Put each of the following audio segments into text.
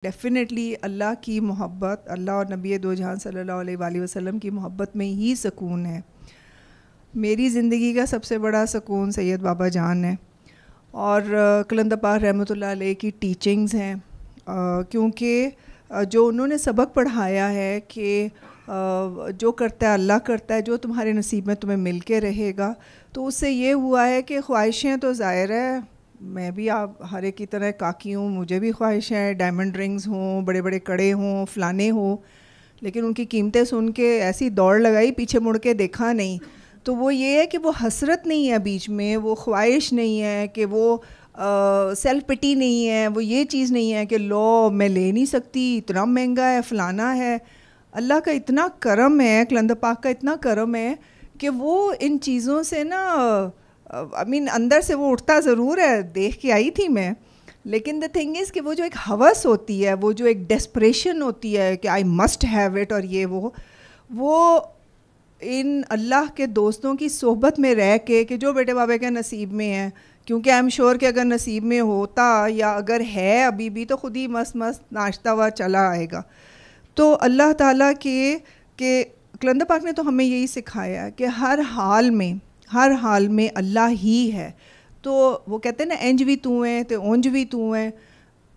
Definitely اللہ کی محبت، اللہ اور نبی دو جہاں صلی اللہ علیہ وآلہ وسلم کی محبت میں ہی سکون ہے۔ میری زندگی کا سب سے بڑا سکون سید بابا جان ہے اور قلندر پاک رحمۃ اللہ علیہ کی ٹیچنگز ہیں، کیونکہ جو انہوں نے سبق پڑھایا ہے کہ جو کرتا ہے اللہ کرتا ہے، جو تمہارے نصیب میں تمہیں مل کے رہے گا، تو اس سے یہ ہوا ہے کہ خواہشیں تو ظاہر ہے میں بھی آپ ہر ایک کی طرح کاکی ہوں، مجھے بھی خواہش ہے ڈائمنڈ رنگز ہوں، بڑے بڑے کڑے ہوں، فلانے ہوں، لیکن ان کی قیمتیں سن کے ایسی دوڑ لگائی، پیچھے مڑ کے دیکھا نہیں۔ تو وہ یہ ہے کہ وہ حسرت نہیں ہے بیچ میں، وہ خواہش نہیں ہے کہ وہ سیلف پٹی نہیں ہے، وہ یہ چیز نہیں ہے کہ لو میں لے نہیں سکتی، اتنا مہنگا ہے، فلانا ہے۔ اللہ کا اتنا کرم ہے، قلندر پاک کا اتنا کرم ہے کہ وہ ان چیزوں سے نا اندر سے وہ اٹھتا ضرور ہے، دیکھ کے آئی تھی میں، لیکن دا تھنگ از کہ وہ جو ایک ہوس ہوتی ہے، وہ جو ایک ڈیسپریشن ہوتی ہے کہ آئی مسٹ ہیو اٹ، اور یہ وہ ان اللہ کے دوستوں کی صحبت میں رہ کے کہ جو بیٹے بابے کے نصیب میں ہے، کیونکہ آئی ایم شیور کہ اگر نصیب میں ہوتا یا اگر ہے ابھی بھی تو خود ہی مست مست ناشتہ ہوا چلا آئے گا۔ تو اللہ تعالیٰ کہ قلندر پاک نے تو ہمیں یہی سکھایا ہے کہ ہر حال میں اللہ ہی ہے۔ تو وہ کہتے ہیں نا انج بھی تو ہیں تو اونج بھی تو ہیں،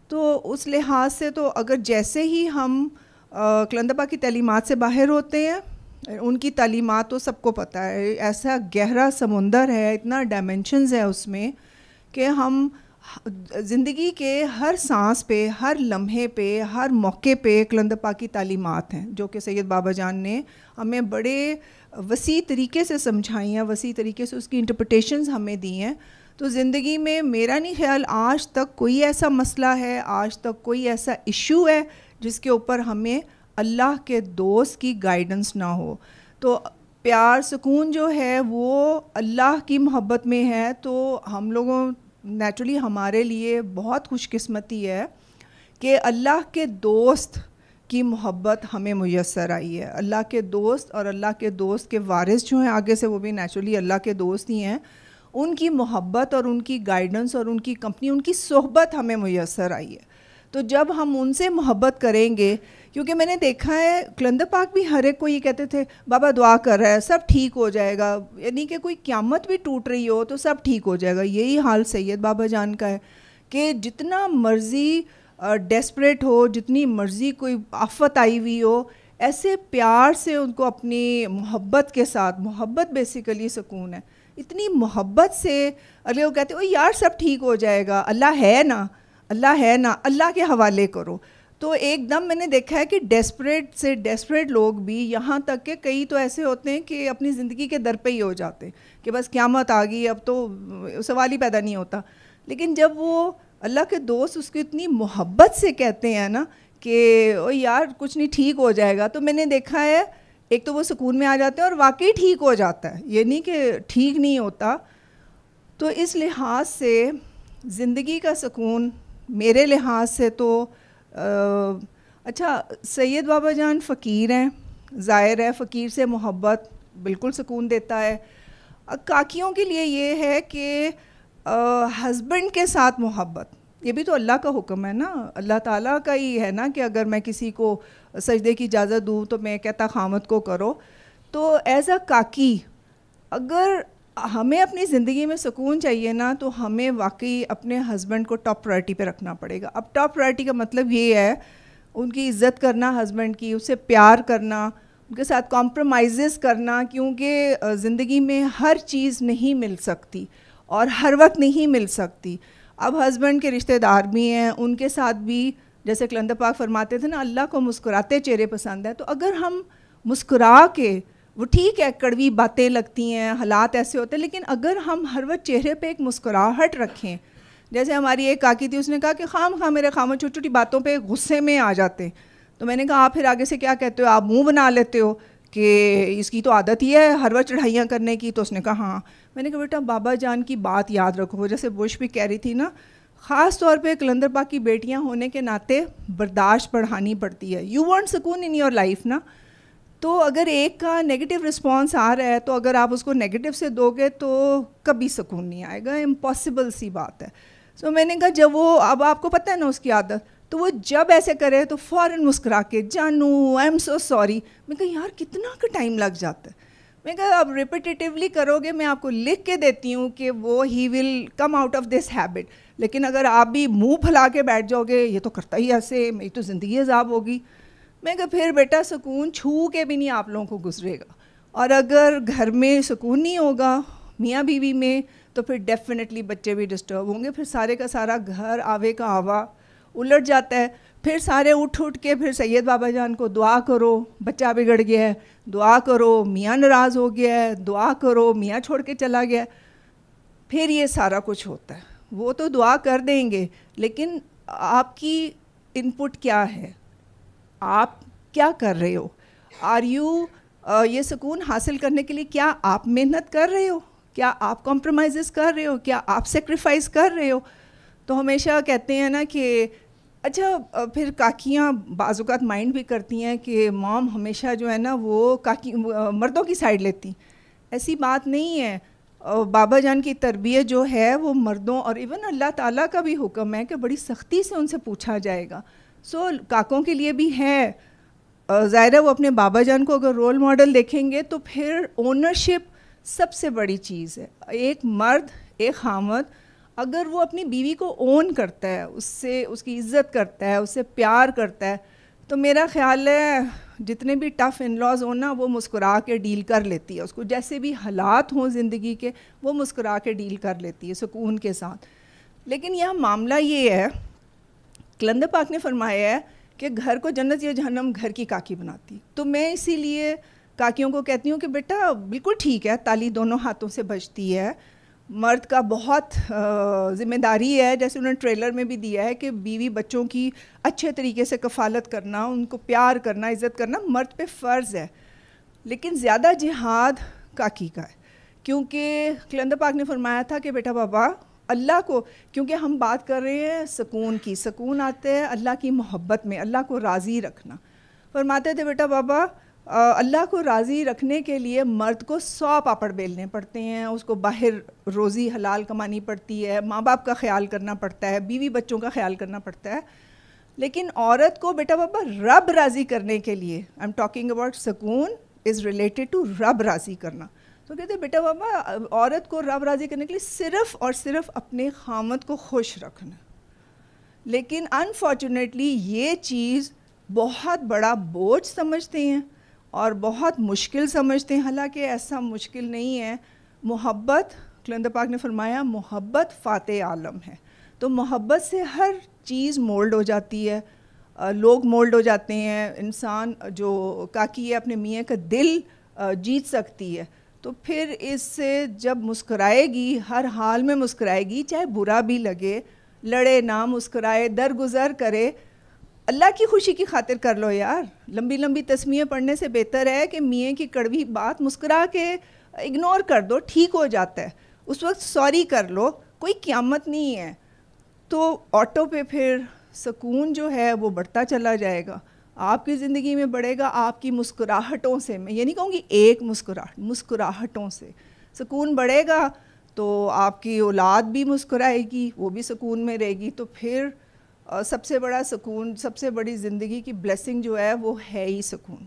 تو اس لحاظ سے تو اگر جیسے ہی ہم قلندر پاک کی تعلیمات سے باہر ہوتے ہیں، ان کی تعلیمات تو سب کو پتہ ہے، ایسا گہرا سمندر ہے، اتنا ڈائمینشنز ہے اس میں کہ ہم زندگی کے ہر سانس پہ، ہر لمحے پہ، ہر موقع پہ قلندر پاک کی تعلیمات ہیں جو کہ سید بابا جان نے ہمیں بڑے وسیع طریقے سے سمجھائی ہیں، وسیع طریقے سے اس کی انٹرپریٹیشنز ہمیں دی ہیں۔ تو زندگی میں میرا نہیں خیال آج تک کوئی ایسا مسئلہ ہے، آج تک کوئی ایسا ایشو ہے جس کے اوپر ہمیں اللہ کے دوست کی گائیڈنس نہ ہو۔ تو پیار سکون جو ہے وہ اللہ کی محبت میں ہے، تو ہم لوگوں نیچرلی ہمارے لیے بہت خوش قسمتی ہے کہ اللہ کے دوست کی محبت ہمیں میسر آئی ہے۔ اللہ کے دوست اور اللہ کے دوست کے وارث جو ہیں آگے سے، وہ بھی نیچرلی اللہ کے دوست ہی ہیں، ان کی محبت اور ان کی گائیڈنس اور ان کی کمپنی، ان کی صحبت ہمیں میسر آئی ہے۔ تو جب ہم ان سے محبت کریں گے، کیونکہ میں نے دیکھا ہے قلندر پاک بھی ہر ایک کو یہ کہتے تھے بابا دعا کر رہا ہے سب ٹھیک ہو جائے گا، یعنی کہ کوئی قیامت بھی ٹوٹ رہی ہو تو سب ٹھیک ہو جائے گا۔ یہی حال سید بابا جان کا ہے کہ جتنا مرضی ڈیسپریٹ ہو، جتنی مرضی کوئی آفت آئی ہوئی ہو، ایسے پیار سے ان کو اپنی محبت کے ساتھ، محبت بیسیکلی سکون ہے، اتنی محبت سے اگلے وہ کہتے او یار سب ٹھیک ہو جائے گا، اللہ ہے نا، اللہ ہے نا، اللہ کے حوالے کرو۔ تو ایک دم میں نے دیکھا ہے کہ ڈیسپریٹ سے ڈیسپریٹ لوگ بھی، یہاں تک کہ کئی تو ایسے ہوتے ہیں کہ اپنی زندگی کے در پہ ہی ہو جاتے ہیں کہ بس قیامت آ گئی، اب تو سوال ہی پیدا نہیں ہوتا۔ لیکن جب وہ اللہ کے دوست اس کو اتنی محبت سے کہتے ہیں نا کہ او یار کچھ نہیں ٹھیک ہو جائے گا، تو میں نے دیکھا ہے ایک تو وہ سکون میں آ جاتے ہیں اور واقعی ٹھیک ہو جاتا ہے، یہ نہیں کہ ٹھیک نہیں ہوتا۔ تو اس لحاظ سے زندگی کا سکون میرے لحاظ سے تو اچھا سید بابا جان فقیر ہیں، ظاہر ہے فقیر سے محبت بالکل سکون دیتا ہے۔ کاکیوں کے لیے یہ ہے کہ ہسبینڈ کے ساتھ محبت، یہ بھی تو اللہ کا حکم ہے نا، اللہ تعالیٰ کا ہی ہے نا کہ اگر میں کسی کو سجدے کی اجازت دوں تو میں کہتا خامد کو کرو۔ تو ایز اے کاکی اگر ہمیں اپنی زندگی میں سکون چاہیے نا تو ہمیں واقعی اپنے ہسبینڈ کو ٹاپ پرائرٹی پہ رکھنا پڑے گا۔ اب ٹاپ پرائرٹی کا مطلب یہ ہے ان کی عزت کرنا، ہسبینڈ کی، اس سے پیار کرنا، ان کے ساتھ کمپرومائزز کرنا، کیونکہ زندگی میں ہر چیز نہیں مل سکتی اور ہر وقت نہیں مل سکتی۔ اب ہسبینڈ کے رشتہ دار بھی ہیں، ان کے ساتھ بھی جیسے قلندر پاک فرماتے تھے نا اللہ کو مسکراتے چہرے پسند ہے، تو اگر ہم مسکرا کے، وہ ٹھیک ہے کڑوی باتیں لگتی ہیں، حالات ایسے ہوتے ہیں، لیکن اگر ہم ہر وقت چہرے پہ ایک مسکراہٹ رکھیں، جیسے ہماری ایک کاکی تھی، اس نے کہا کہ خواہ میرے خامد چھوٹی چھوٹی باتوں پہ غصے میں آ جاتے ہیں، تو میں نے کہا آپ پھر آگے سے کیا کہتے ہو، آپ منہ بنا لیتے ہو کہ اس کی تو عادت ہی ہے ہر وقت چڑھائیاں کرنے کی، تو اس نے کہا ہاں۔ میں نے کہا بیٹا بابا جان کی بات یاد رکھو، جیسے بش بھی کہہ رہی تھی نا، خاص طور پہ قلندر پاک کی بیٹیاں ہونے کے ناطے برداشت بڑھانی پڑتی ہے۔ یو وانٹ سکون ان یور لائف نا، تو اگر ایک کا نیگیٹو رسپانس آ رہا ہے تو اگر آپ اس کو نیگیٹو سے دو گے تو کبھی سکون نہیں آئے گا، امپاسبل سی بات ہے۔ سو میں نے کہا جب وہ اب آپ کو پتہ ہے نا اس کی عادت، تو وہ جب ایسے کرے تو فوراً مسکرا کے جانو آئی ایم سو سوری. میں کہا یار کتنا کا ٹائم لگ جاتا ہے. میں کہا اب ریپیٹیٹیولی کرو گے, میں آپ کو لکھ کے دیتی ہوں کہ وہ ہی will come out of this habit. لیکن اگر آپ بھی منہ پھلا کے بیٹھ جاؤ گے یہ تو کرتا ہی ایسے, میری تو زندگی عذاب ہوگی. میں کہا پھر بیٹا سکون چھو کے بھی نہیں آپ لوگوں کو گزرے گا. اور اگر گھر میں سکون نہیں ہوگا میاں بیوی میں تو پھر ڈیفینیٹلی بچے بھی ڈسٹرب ہوں گے. پھر سارے کا سارا گھر آوے کا آوا الٹ جاتا ہے. پھر سارے اٹھ کے پھر سید بابا جان کو دعا کرو بچہ بگڑ گیا ہے, دعا کرو میاں ناراض ہو گیا ہے, دعا کرو میاں چھوڑ کے چلا گیا. پھر یہ سارا کچھ ہوتا ہے. وہ تو دعا کر دیں گے لیکن آپ کی ان پٹ کیا ہے, آپ کیا کر رہے ہو, آر یو یہ سکون حاصل کرنے کے لیے کیا آپ محنت کر رہے ہو, کیا آپ کمپرومائزز کر رہے ہو, کیا آپ سیکریفائز کر رہے ہو. تو ہمیشہ کہتے ہیں نا کہ اچھا پھر کاکیاں بعض اوقات مائنڈ بھی کرتی ہیں کہ مام ہمیشہ جو ہے نا وہ مردوں کی سائڈ لیتی. ایسی بات نہیں ہے. بابا جان کی تربیت جو ہے وہ مردوں اور ایون اللہ تعالیٰ کا بھی حکم ہے کہ بڑی سختی سے ان سے پوچھا جائے گا. سو کاکوں کے لیے بھی ہے. ظاہر ہے وہ اپنے بابا جان کو اگر رول ماڈل دیکھیں گے تو پھر اونرشپ سب سے بڑی چیز ہے. ایک مرد ایک خامد اگر وہ اپنی بیوی کو اون کرتا ہے, اس سے اس کی عزت کرتا ہے, اس سے پیار کرتا ہے, تو میرا خیال ہے جتنے بھی ٹف ان لاز ہوں نا وہ مسکرا کے ڈیل کر لیتی ہے. اس کو جیسے بھی حالات ہوں زندگی کے وہ مسکرا کے ڈیل کر لیتی ہے سکون کے ساتھ. لیکن یہاں معاملہ یہ ہے, کلندر پاک نے فرمایا ہے کہ گھر کو جنت یا جہنم گھر کی کاکی بناتی. تو میں اسی لیے کاکیوں کو کہتی ہوں کہ بیٹا بالکل ٹھیک ہے تالی دونوں ہاتھوں سے بجتی ہے, مرد کا بہت ذمہ داری ہے, جیسے انہوں نے ٹریلر میں بھی دیا ہے کہ بیوی بچوں کی اچھے طریقے سے کفالت کرنا, ان کو پیار کرنا, عزت کرنا مرد پہ فرض ہے. لیکن زیادہ جہاد کاکی کا ہے, کیونکہ کلندر پاک نے فرمایا تھا کہ بیٹا بابا اللہ کو, کیونکہ ہم بات کر رہے ہیں سکون کی, سکون آتے ہیں اللہ کی محبت میں, اللہ کو راضی رکھنا. فرماتے تھے بیٹا بابا اللہ کو راضی رکھنے کے لیے مرد کو 100 پاپڑ بیلنے پڑتے ہیں, اس کو باہر روزی حلال کمانی پڑتی ہے, ماں باپ کا خیال کرنا پڑتا ہے, بیوی بچوں کا خیال کرنا پڑتا ہے. لیکن عورت کو بیٹا بابا رب راضی کرنے کے لیے, آئی ایم ٹاکنگ اباؤٹ سکون از ریلیٹڈ ٹو رب راضی کرنا. تو کہتے ہیں بیٹا بابا عورت کو رب راضی کرنے کے لیے صرف اور صرف اپنے خامد کو خوش رکھنا. لیکن انفارچونیٹلی یہ چیز بہت بڑا بوجھ سمجھتے ہیں اور بہت مشکل سمجھتے ہیں, حالانکہ ایسا مشکل نہیں ہے. محبت, کلندر پاک نے فرمایا محبت فاتح عالم ہے. تو محبت سے ہر چیز مولڈ ہو جاتی ہے, لوگ مولڈ ہو جاتے ہیں. انسان جو کاکی ہے اپنے میاں کا دل جیت سکتی ہے. تو پھر اس سے جب مسکرائے گی, ہر حال میں مسکرائے گی, چاہے برا بھی لگے, لڑے نہ مسکرائے, درگزر کرے, اللہ کی خوشی کی خاطر کر لو یار. لمبی لمبی تسمیہ پڑھنے سے بہتر ہے کہ میاں کی کڑوی بات مسکرا کے اگنور کر دو, ٹھیک ہو جاتا ہے. اس وقت سوری کر لو, کوئی قیامت نہیں ہے. تو آٹو پہ پھر سکون جو ہے وہ بڑھتا چلا جائے گا, آپ کی زندگی میں بڑھے گا. آپ کی مسکراہٹوں سے, میں یہ نہیں کہوں گی ایک مسکراہٹ, مسکراہٹوں سے سکون بڑھے گا. تو آپ کی اولاد بھی مسکرائے گی, وہ بھی سکون میں رہے گی. تو پھر سب سے بڑا سکون, سب سے بڑی زندگی کی بلیسنگ جو ہے وہ ہے ہی سکون.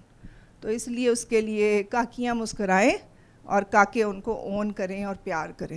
تو اس لیے اس کے لیے کاکیاں مسکرائیں اور کاکے ان کو اون کریں اور پیار کریں.